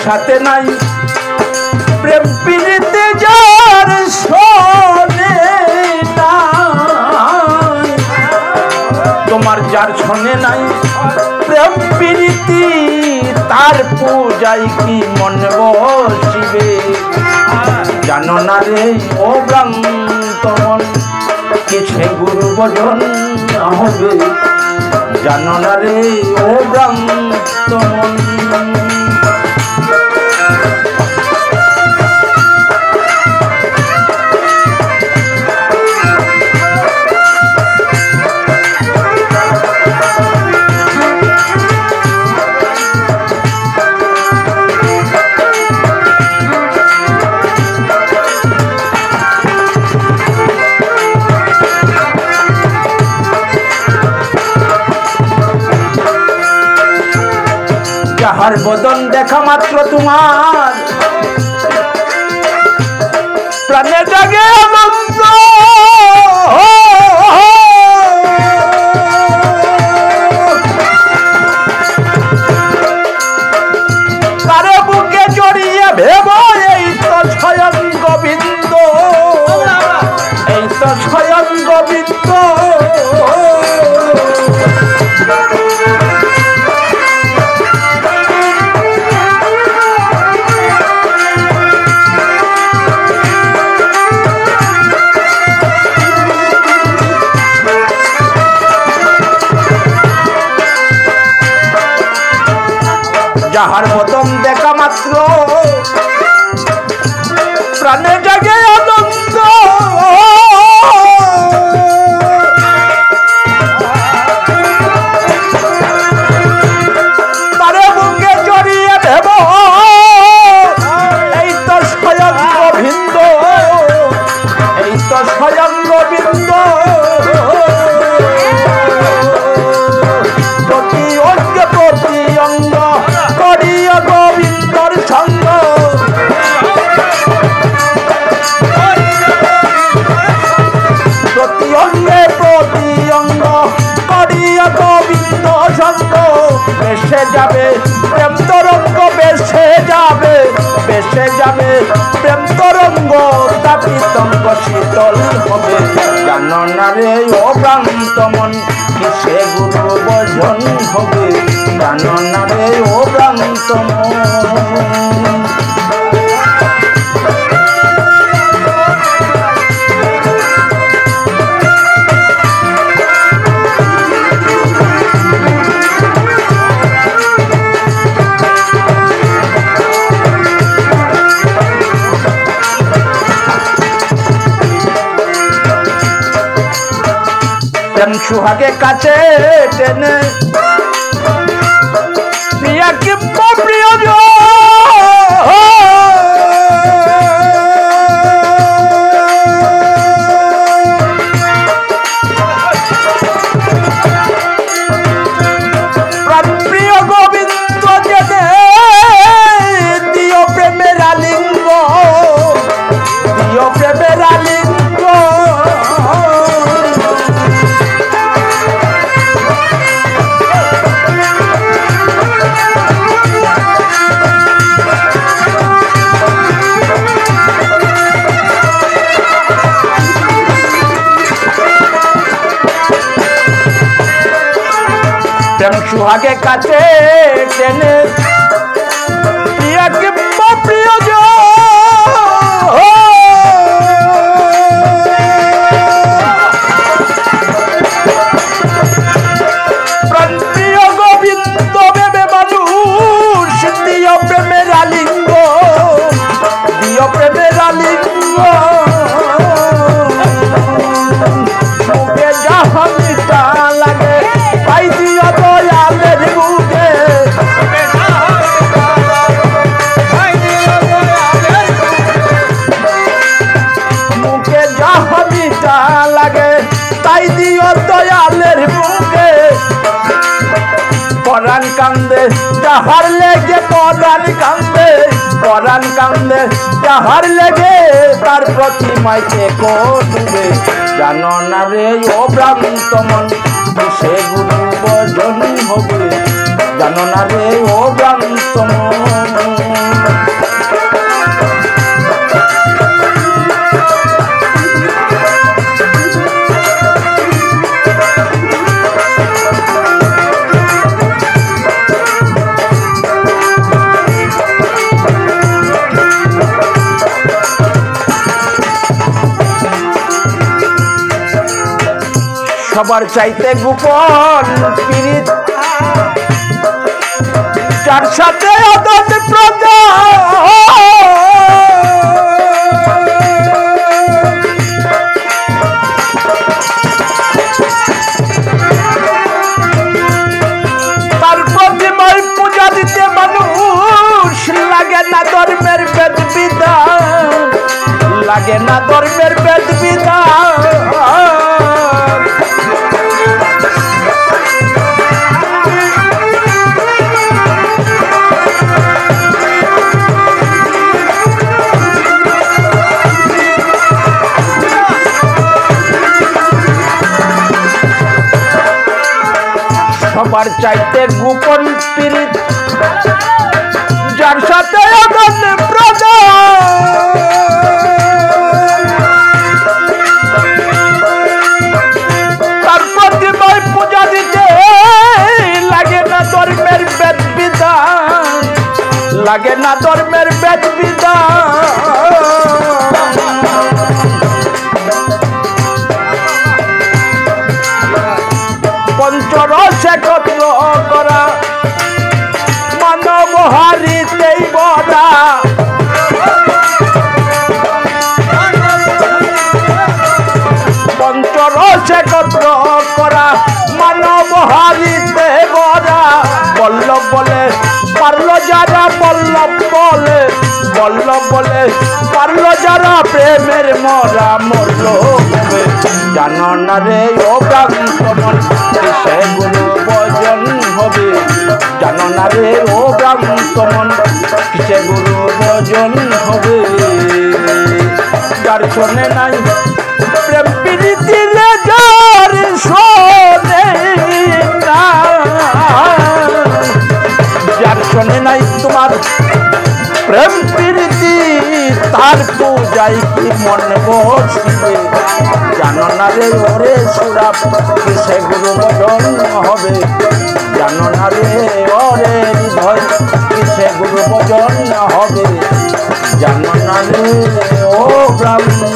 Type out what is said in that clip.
সাথে নাই প্রেম প্রীতি যার শোনে নাই, তোমার যার শোনে নাই প্রেম প্রীতি তার পূজায় কি মন বসিবে। জানো না রে ও ভ্রান্ত মন কিসে গুরু ভজন হবে। জানো না রে ও ভ্রান্ত মন। যাহার বদন দেখা মাত্র তোমার প্রাণে জাগে আনন্দ, তারে বুকে জড়িয়ে ভেব এই তো স্বয়ং গোবিন্দ, এই তো স্বয়ং গোবিন্দ। যাহার বদন দেখা মাত্র প্রাণে জাগে আনন্দ, তারে বুকে জড়িয়ে দেব এই তো স্বয়ং গোবিন্দ, এই তো স্বয়ং গোবিন্দ। প্রতি অঙ্গ প্রতি অঙ্গ করিয়া গোবিন্দর সঙ্গ, প্রতি অঙ্গে প্রতি অঙ্গ করিয়া গোবিন্দ সঙ্গ। বেসে যাবে প্রেম তরঙ্গ, বেসে যাবে, বেসে যাবে প্রেম তরঙ্গ, তাপিতঙ্গ শীতল হবে। জানো না রে ও ভ্রান্ত মন কিসে গুরু ভজন হবে। জানো না রে ও ভ্রান্ত মন। প্রেম সুহাগে কাছে টেনে প্রিয়া কিম্ব প্রিয়জন, প্রাণ প্রিয় গোবিন্দ জেনে দিও প্রেমের আলিঙ্গ, দিও প্রেমের আলিঙ্গ। প্রেম সুহাগে কাছে টেনে প্রিয়া কিম্ব প্রিয়জন, প্রাণ প্রিয় গোবিন্দ ভেবে মানুষ দিও প্রেমের আলিঙ্গ, দিও প্রেমের আলিঙ্গ। মুখে যাহা মিঠা লাগে তাই দিও দয়ালের বুকে, মুখে যাহা মিঠা লাগে তাই দিও দয়ালের বুকে। পরাণ কান্দে যাহার লেগে, পরাণ কান্দে, পরাণ কান্দে যাহার লেগে তার প্রতিমায় কে করবে। জানো না রে ও ভ্রান্ত মন কিসে গুরু ভজন হবে। জানো না রে ও ভ্রান্ত মন। সবার চাইতে গোপন পীড়িত যার সাথে আদত প্রজা তার প্রতিমায় পূজা দিতে মানুষ লাগে না ধর্মের বেদ বিধান লাগে না ধর্মের বেদ বিধান সবার চাইতে গোপন পীড়িত যার সাথে তার প্রতিমায় পূজা দিতে লাগে না ধর্মের বেদ বিধান লাগে না ধর্মের বেদ বিধান পঞ্চরস একত্র করা মানব হারিতেই বরা পঞ্চরস একত্র করা মানব হারিতে বরা বল্লভ বলে পারলো যারা বল্লভ বলে বল্লভ বলে পারলো যারা প্রেমের মরা মরল জানো না রে ও ব্রাহ্মণ সেগুলো ভজন হবে জানো না রে ও ব্রাহ্মণ সেগুলো ভজন হবে যার শোনে নাই প্রেম প্রীতি রে যার শোনে না যার শোনে নাই তোমার প্রেম প্রীতি তার পূজায় কি মন বসবে জানো না রে ওরে সুরা সেগুলো ভজন হবে জানো না রে ওরে হৃদয় সেগুলো ভজন হবে জানো না রে ও ব্রাহ্মণ